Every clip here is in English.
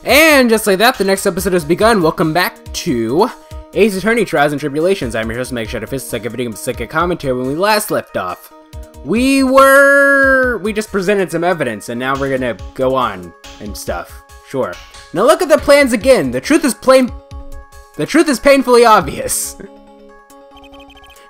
And just like that, the next episode has begun. Welcome back to Ace Attorney Trials and Tribulations. I'm your host, MegaShadowFist, second video, second commentary. When we last left off, we just presented some evidence, and now we're gonna go on and stuff. Sure. Now look at the plans again. The truth is painfully obvious.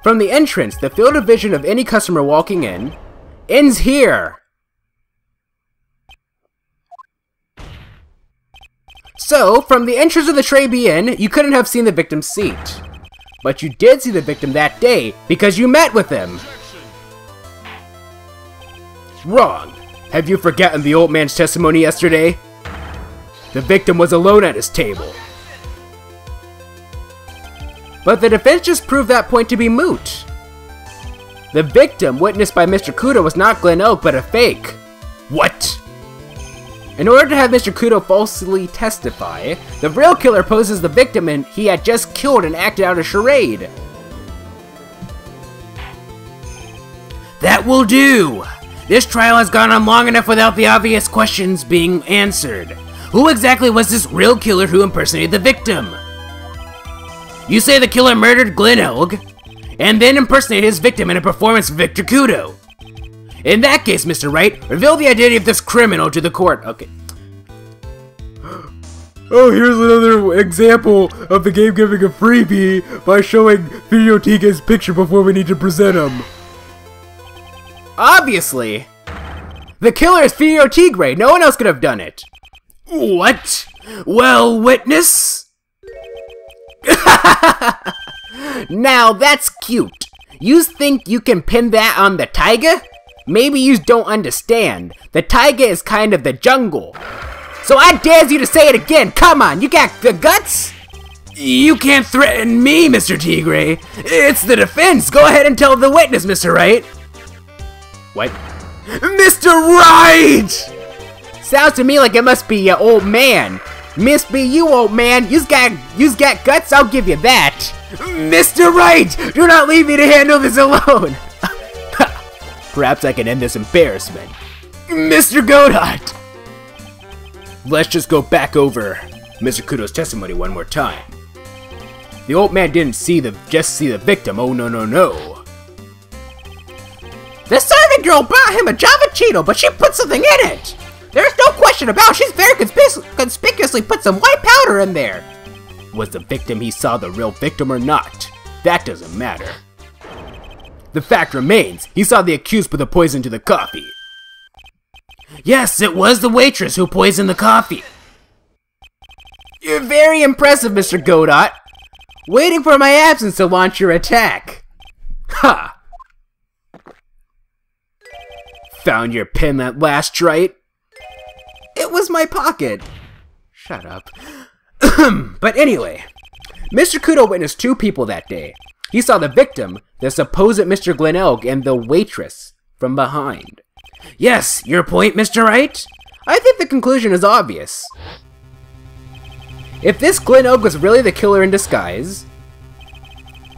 From the entrance, the field of vision of any customer walking in ends here. So, from the entrance of the Tribune, you couldn't have seen the victim's seat. But you did see the victim that day, because you met with him. Wrong. Have you forgotten the old man's testimony yesterday? The victim was alone at his table. But the defense just proved that point to be moot. The victim, witnessed by Mr. Kudo, was not Glen Oak, but a fake. What? In order to have Mr. Kudo falsely testify, the real killer poses the victim and he had just killed and acted out a charade. That will do! This trial has gone on long enough without the obvious questions being answered. Who exactly was this real killer who impersonated the victim? You say the killer murdered Glen Elg, and then impersonated his victim in a performance of Victor Kudo. In that case, Mr. Wright, reveal the identity of this criminal to the court. Okay. Oh, here's another example of the game giving a freebie by showing Video Tiga's picture before we need to present him. Obviously. The killer is Video Tigre. No one else could have done it. What? Well, witness? Now that's cute. You think you can pin that on the taiga? Maybe you don't understand. The taiga is kind of the jungle. So I dare you to say it again. Come on, you got the guts? You can't threaten me, Mr. Tigre. It's the defense. Go ahead and tell the witness, Mr. Wright. What? Mr. Wright! Sounds to me like it must be your old man. Must be you, old man. You's got guts, I'll give you that. Mr. Wright! Do not leave me to handle this alone. Perhaps I can end this embarrassment. Mr. Godot! Let's just go back over Mr. Kudo's testimony one more time. The old man didn't just see the victim. Oh, no, no, no. The servant girl brought him a Java Cheeto, but she put something in it. There's no question about it. She's very conspicuously put some white powder in there. Was the victim he saw the real victim or not? That doesn't matter. The fact remains, he saw the accused put the poison to the coffee. Yes, it was the waitress who poisoned the coffee. You're very impressive, Mr. Godot. Waiting for my absence to launch your attack. Ha! Found your pen at last, right? It was my pocket. Shut up. But anyway, Mr. Kudo witnessed two people that day. He saw the victim, the supposed Mr. Glen Elg, and the waitress from behind. Yes, your point, Mr. Wright? I think the conclusion is obvious. If this Glen Elg was really the killer in disguise,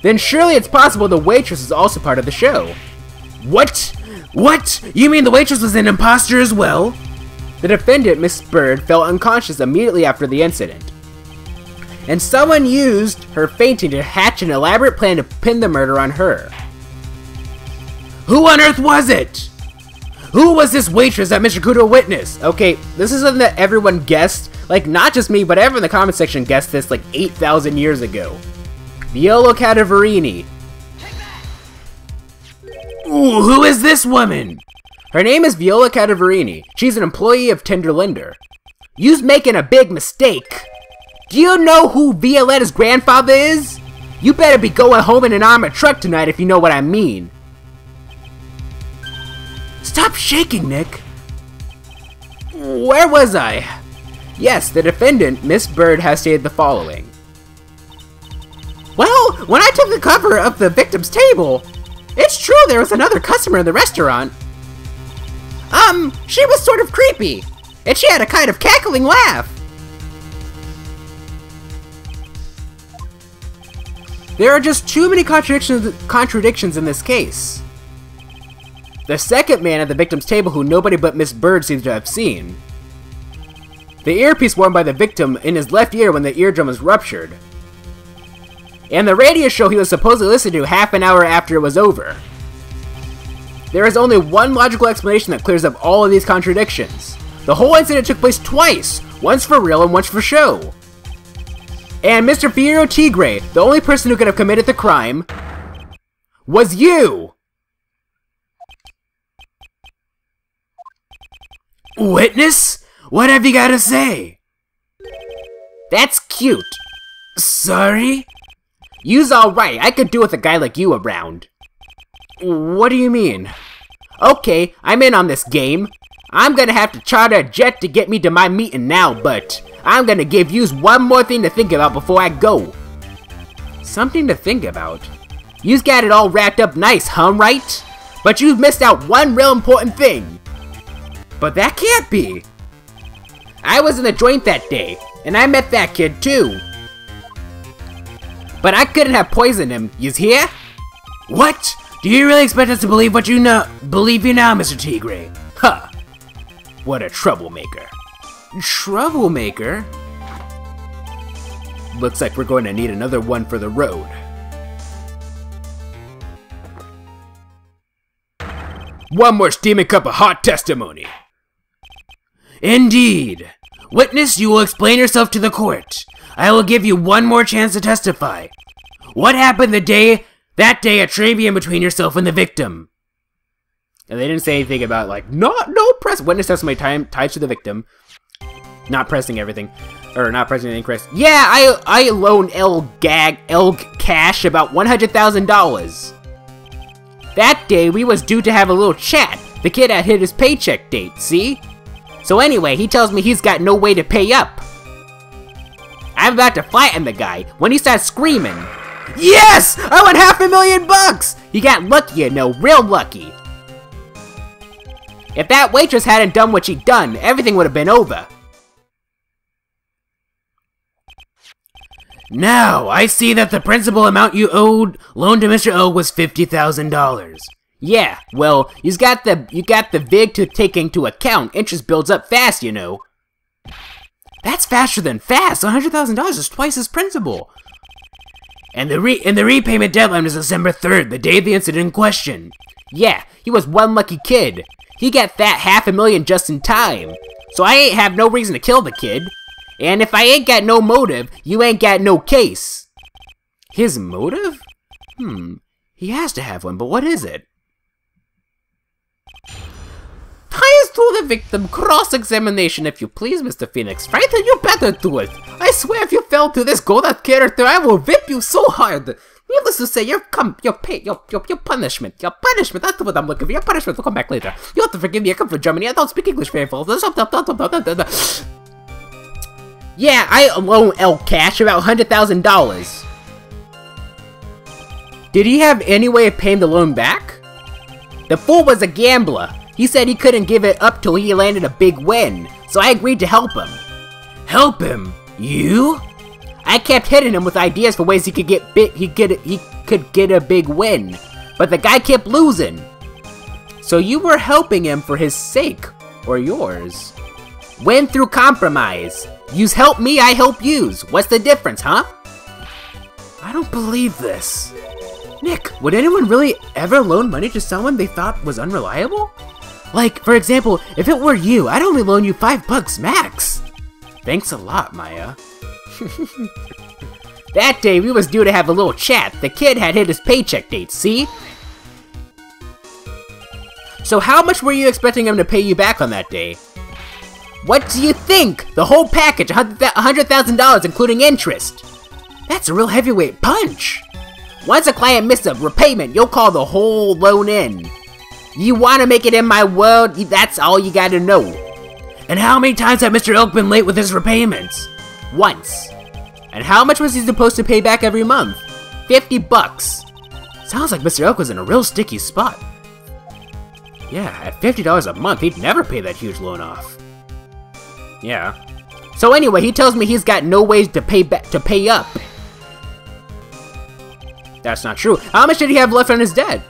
then surely it's possible the waitress is also part of the show. What? What? You mean the waitress was an imposter as well? The defendant, Miss Bird, fell unconscious immediately after the incident. And someone used her fainting to hatch an elaborate plan to pin the murder on her. Who on earth was it? Who was this waitress that Mr. Kudo witnessed? Okay, this is something that everyone guessed. Like, not just me, but everyone in the comment section guessed this like 8,000 years ago. Viola Cadaverini. Ooh, who is this woman? Her name is Viola Cadaverini. She's an employee of Tenderlinder. You's making a big mistake. Do you know who Violetta's grandfather is? You better be going home in an armored truck tonight if you know what I mean. Stop shaking, Nick. Where was I? Yes, the defendant, Miss Bird, has stated the following. Well, when I took the cover of the victim's table, it's true there was another customer in the restaurant. She was sort of creepy, and she had a kind of cackling laugh. There are just too many contradictions in this case. The second man at the victim's table who nobody but Miss Bird seems to have seen. the earpiece worn by the victim in his left ear when the eardrum was ruptured, and the radio show he was supposed to listen to half an hour after it was over. There is only one logical explanation that clears up all of these contradictions. The whole incident took place twice, once for real and once for show. And Mr. Fiero Tigre, the only person who could have committed the crime, was you! Witness? What have you got to say? That's cute. Sorry? You's alright, I could do with a guy like you around. What do you mean? Okay, I'm in on this game. I'm gonna have to charter a jet to get me to my meeting now, but I'm gonna give yous one more thing to think about before I go. Something to think about? Yous got it all wrapped up nice, huh, right? But you've missed out one real important thing. But that can't be! I was in the joint that day, and I met that kid too. But I couldn't have poisoned him, yous hear? What? Do you really expect us to believe what you know? Believe you now, Mr. Tigre? Huh. What a troublemaker. Troublemaker? Looks like we're going to need another one for the road. One more steaming cup of hot testimony. Indeed. Witness, you will explain yourself to the court. I will give you one more chance to testify. What happened that day at trivia between yourself and the victim? And they didn't say anything about, like, no press witness testimony tied to the victim. Not pressing everything. Or not pressing anything, Chris. Yeah, I loaned El Cash about $100,000. That day, we was due to have a little chat. The kid had hit his paycheck date, see? So anyway, he tells me he's got no way to pay up. I'm about to flatten the guy when he starts screaming. Yes! I won $500,000! He got lucky, you know, real lucky. If that waitress hadn't done what she'd done, everything would have been over. Now, I see that the principal amount you loaned to Mr. O was $50,000. Yeah, well, you got the VIG to take into account. Interest builds up fast, you know. That's faster than fast. $100,000 is twice his principal. And the repayment deadline is December 3rd, the day of the incident in question. Yeah, he was one lucky kid. He got that $500,000 just in time. So I ain't have no reason to kill the kid. And if I ain't got no motive, you ain't got no case. His motive? He has to have one, but what is it? Ties to the victim, cross-examination if you please, Mr. Phoenix Wright, and you better do it. I swear if you fell to this golden character, I will whip you so hard. Needless to say, your punishment, that's what I'm looking for. Your punishment will come back later. You have to forgive me, I come from Germany, I don't speak English very well. Yeah, I loan El Cash about $100,000. Did he have any way of paying the loan back? The fool was a gambler. He said he couldn't give it up till he landed a big win, so I agreed to help him. Help him? You? I kept hitting him with ideas for ways he could get a big win, but the guy kept losing. So you were helping him for his sake, or yours? Win through compromise. Yous help me, I help yous. What's the difference, huh? I don't believe this. Nick, would anyone really ever loan money to someone they thought was unreliable? Like, for example, if it were you, I'd only loan you $5 max. Thanks a lot, Maya. That day, we was due to have a little chat. The kid had hit his paycheck date, see? So how much were you expecting him to pay you back on that day? What do you think? The whole package, $100,000 including interest. That's a real heavyweight punch. Once a client misses a repayment, you'll call the whole loan in. You want to make it in my world, that's all you gotta know. And how many times have Mr. Elk been late with his repayments? Once. And how much was he supposed to pay back every month? $50. Sounds like Mr. Elk was in a real sticky spot. Yeah, at $50 a month, he'd never pay that huge loan off. Yeah. So anyway, he tells me he's got no ways to pay up. That's not true. How much did he have left on his debt?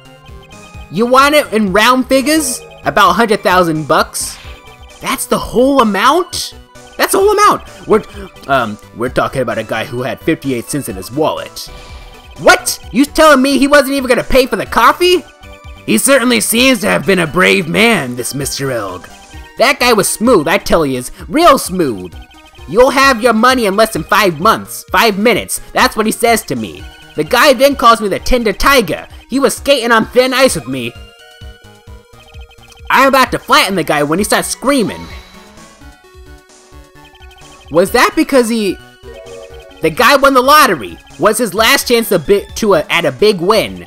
You want it in round figures? About $100,000 bucks. That's the whole amount? That's the whole amount! We're talking about a guy who had 58 cents in his wallet. What? You telling me he wasn't even gonna pay for the coffee? He certainly seems to have been a brave man, this Mr. Elg. That guy was smooth, I tell you, real smooth. You'll have your money in less than 5 months, 5 minutes, that's what he says to me. The guy then calls me the Tender Tiger. He was skating on thin ice with me. I'm about to flatten the guy when he starts screaming. Was that because the guy won the lottery? Was his last chance at a big win?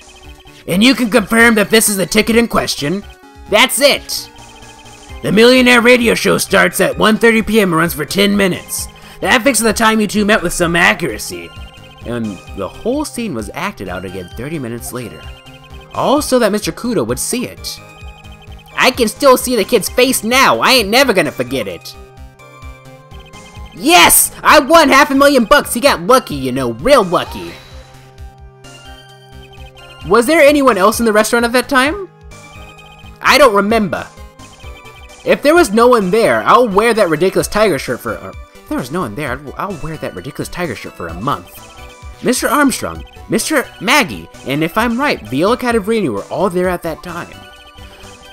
And you can confirm that this is the ticket in question? That's it. The Millionaire Radio Show starts at 1:30 p.m. and runs for 10 minutes. That fixes the time you two met with some accuracy. And the whole scene was acted out again 30 minutes later. All so that Mr. Kudo would see it. I can still see the kid's face now. I ain't never gonna forget it. Yes! I won $500,000. He got lucky, you know, real lucky. Was there anyone else in the restaurant at that time? I don't remember. If there was no one there, I'll wear that ridiculous tiger shirt for... if there was no one there, I'll wear that ridiculous tiger shirt for a month. Mr. Armstrong, Mr. Maggie, and if I'm right, Viola Cadavrini were all there at that time.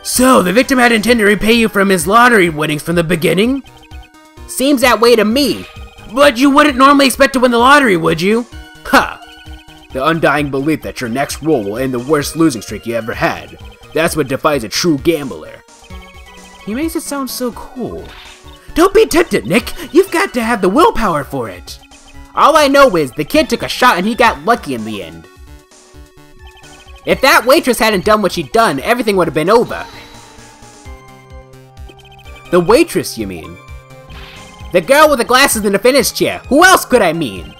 So, the victim had intended to repay you from his lottery winnings from the beginning? Seems that way to me. But you wouldn't normally expect to win the lottery, would you? Ha! The undying belief that your next roll will end the worst losing streak you ever had. That's what defines a true gambler. He makes it sound so cool. Don't be tempted, Nick. You've got to have the willpower for it. All I know is the kid took a shot and he got lucky in the end. If that waitress hadn't done what she'd done, everything would have been over. The waitress, you mean? The girl with the glasses in the finish chair. Who else could I mean?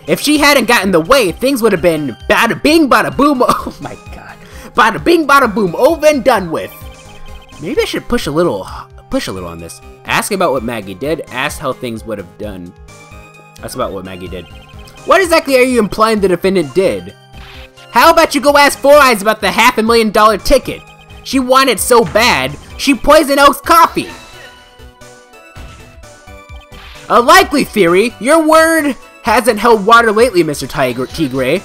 If she hadn't gotten in the way, things would have been bada bing, bada boom. Oh my god. Bada bing, bada boom, over and done with. Maybe I should push a little on this. Ask about what Maggie did. Ask how things would have done. That's about what Maggie did. What exactly are you implying the defendant did? How about you go ask Four Eyes about the $500,000 ticket? She wanted so bad, she poisoned Oak's coffee. A likely theory. Your word hasn't held water lately, Mr. Tigre.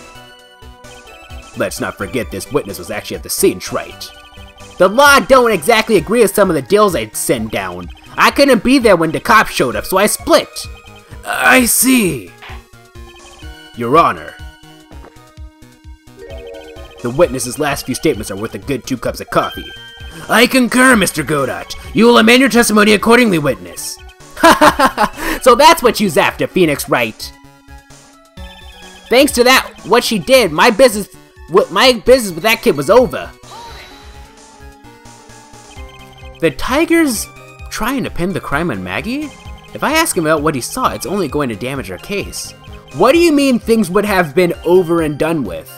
Let's not forget this witness was actually at the scene, Wright. The law don't exactly agree with some of the deals I'd send down. I couldn't be there when the cops showed up, so I split. I see. Your Honor. The witness's last few statements are worth a good 2 cups of coffee. I concur, Mr. Godot. You will amend your testimony accordingly, witness. So that's what you's after, Phoenix Wright. Thanks to that, what she did, my business with that kid was over. The Tiger's trying to pin the crime on Maggie? If I ask him about what he saw, it's only going to damage our case. What do you mean things would have been over and done with?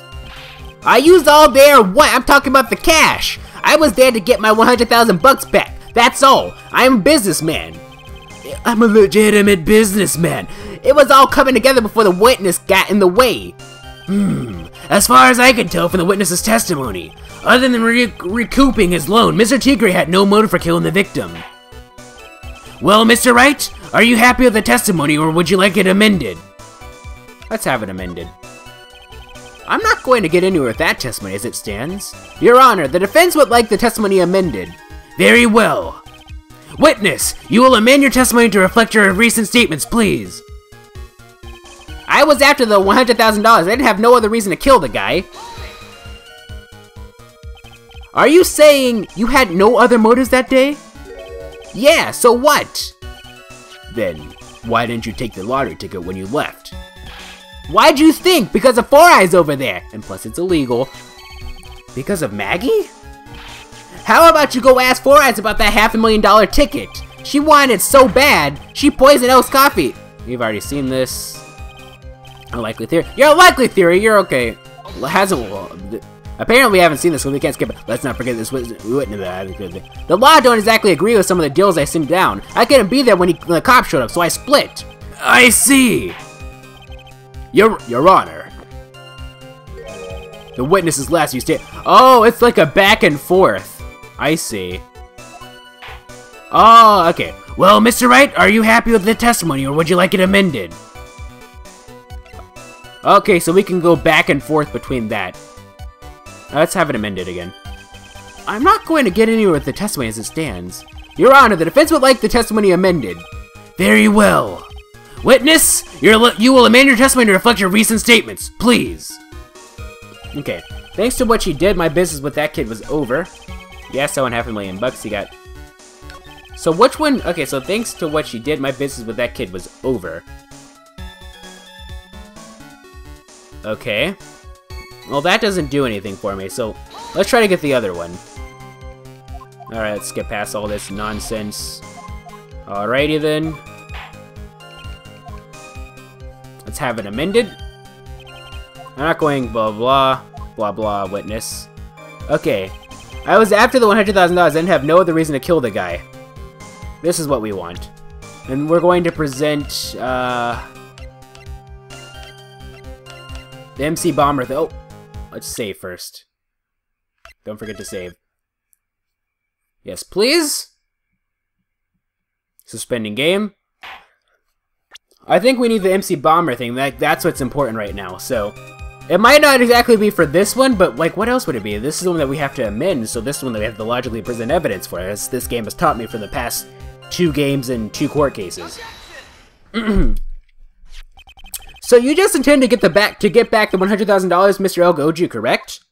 I used all there what? I'm talking about the cash. I was there to get my $100,000 back. That's all. I'm a businessman. I'm a legitimate businessman. It was all coming together before the witness got in the way. As far as I can tell from the witness's testimony, other than recouping his loan, Mr. Tigre had no motive for killing the victim. Well, Mr. Wright, are you happy with the testimony or would you like it amended? Let's have it amended. I'm not going to get into with that testimony as it stands. Your Honor, the defense would like the testimony amended. Very well. Witness, you will amend your testimony to reflect your recent statements, please. I was after the $100,000. I didn't have no other reason to kill the guy. Are you saying you had no other motives that day? Yeah, so what? Then, why didn't you take the lottery ticket when you left? Why'd you think? Because of Four Eyes over there. And plus it's illegal. Because of Maggie? How about you go ask Four Eyes about that $500,000 ticket? She wanted it so bad, she poisoned Oak's coffee. We've already seen this. A likely theory. You're a likely theory, you're okay. Apparently we haven't seen this, so we can't skip it. Let's not forget this witness. The law don't exactly agree with some of the deals I sent down. I couldn't be there when the cops showed up, so I split. I see. Your Honor. The witness's last few statements. Oh, it's like a back and forth. I see. Oh, okay. Well, Mr. Wright, are you happy with the testimony, or would you like it amended? Okay, so we can go back and forth between that. Let's have it amended again. I'm not going to get anywhere with the testimony as it stands. Your Honor, the defense would like the testimony amended. Very well. Witness, you will amend your testimony to reflect your recent statements, please. Okay. Thanks to what she did, my business with that kid was over. Yes, I won $500,000 he got. So which one? Okay, so thanks to what she did, my business with that kid was over. Okay. Well, that doesn't do anything for me, so let's try to get the other one. Alright, let's get past all this nonsense. Alrighty then. Let's have it amended. I'm not going blah blah, blah blah, witness. Okay. I was after the $100,000, I didn't have no other reason to kill the guy. This is what we want. And we're going to present, the MC Bomber, though. Let's save first. Don't forget to save. Yes, please. Suspending game. I think we need the MC Bomber thing. That's what's important right now. So, it might not exactly be for this one, but like, what else would it be? This is the one that we have to amend, so this is the one that we have to logically present evidence for, as this game has taught me for the past 2 games and 2 court cases. So you just intend to get back the $100,000 Mr. Elg owed you, correct?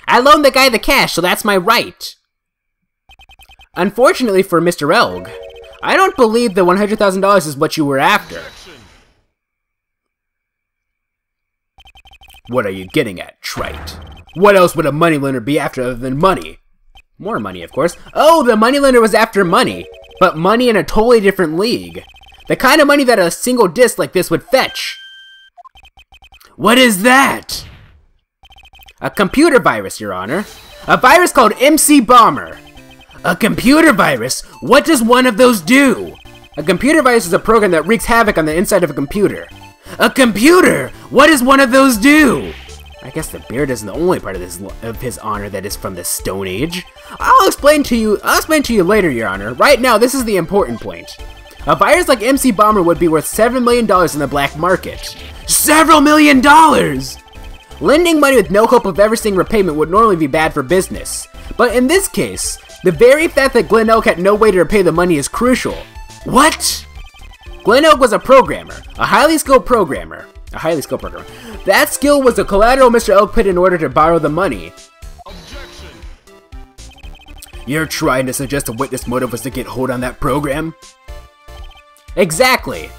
I loaned the guy the cash, so that's my right. Unfortunately for Mr. Elg, I don't believe the $100,000 is what you were after. What are you getting at, trite? What else would a moneylender be after other than money? More money, of course. Oh, the moneylender was after money, but money in a totally different league. The kind of money that a single disc like this would fetch. What is that? A computer virus, Your Honor. A virus called MC Bomber. A computer virus? What does one of those do? A computer virus is a program that wreaks havoc on the inside of a computer. A computer? What does one of those do? I guess the beard isn't the only part of his honor that is from the Stone Age. I'll explain to you later, Your Honor. Right now, this is the important point. A virus like MC Bomber would be worth $7 million in the black market. Several million dollars! Lending money with no hope of ever seeing repayment would normally be bad for business. But in this case, the very fact that Glen Elk had no way to repay the money is crucial. What? Glen Elk was a programmer. A highly skilled programmer. That skill was the collateral Mr. Elk put in order to borrow the money. Objection. You're trying to suggest the witness motive was to get hold on that program? Exactly!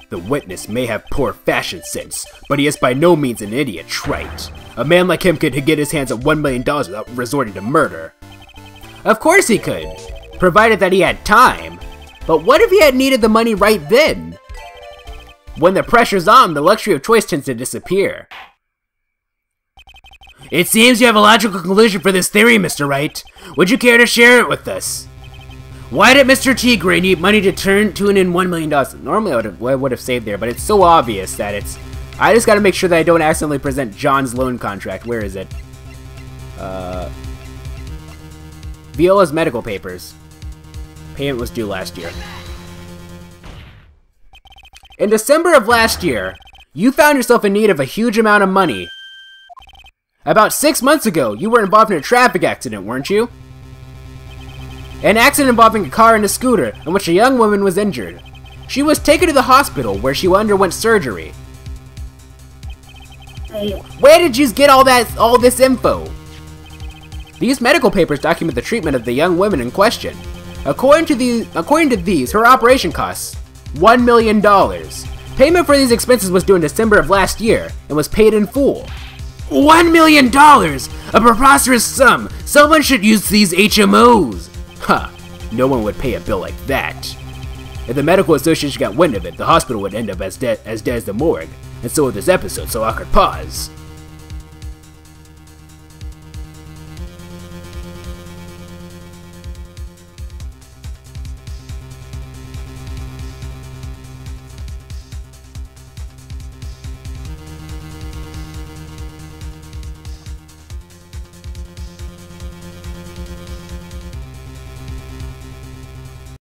The witness may have poor fashion sense, but he is by no means an idiot, trite. A man like him could get his hands on $1 million without resorting to murder. Of course he could, provided that he had time. But what if he had needed the money right then? When the pressure's on, the luxury of choice tends to disappear. It seems you have a logical conclusion for this theory, Mr. Wright. Would you care to share it with us? Why did Mr. Tigre need money to turn in $1 million? Normally I would have saved there, but it's so obvious that it's... I just gotta make sure that I don't accidentally present John's loan contract. Where is it? Viola's medical papers. Payment was due last year. In December of last year, you found yourself in need of a huge amount of money. About 6 months ago, you were involved in a traffic accident, weren't you? An accident involving a car and a scooter, in which a young woman was injured. She was taken to the hospital, where she underwent surgery. Where did you get all this info? These medical papers document the treatment of the young woman in question. According to these, her operation costs $1 million. Payment for these expenses was due in December of last year, and was paid in full. $1 million! A preposterous sum! Someone should use these HMOs! Huh, no one would pay a bill like that. If the medical association got wind of it, the hospital would end up as dead as the morgue. And so with this episode, so awkward pause.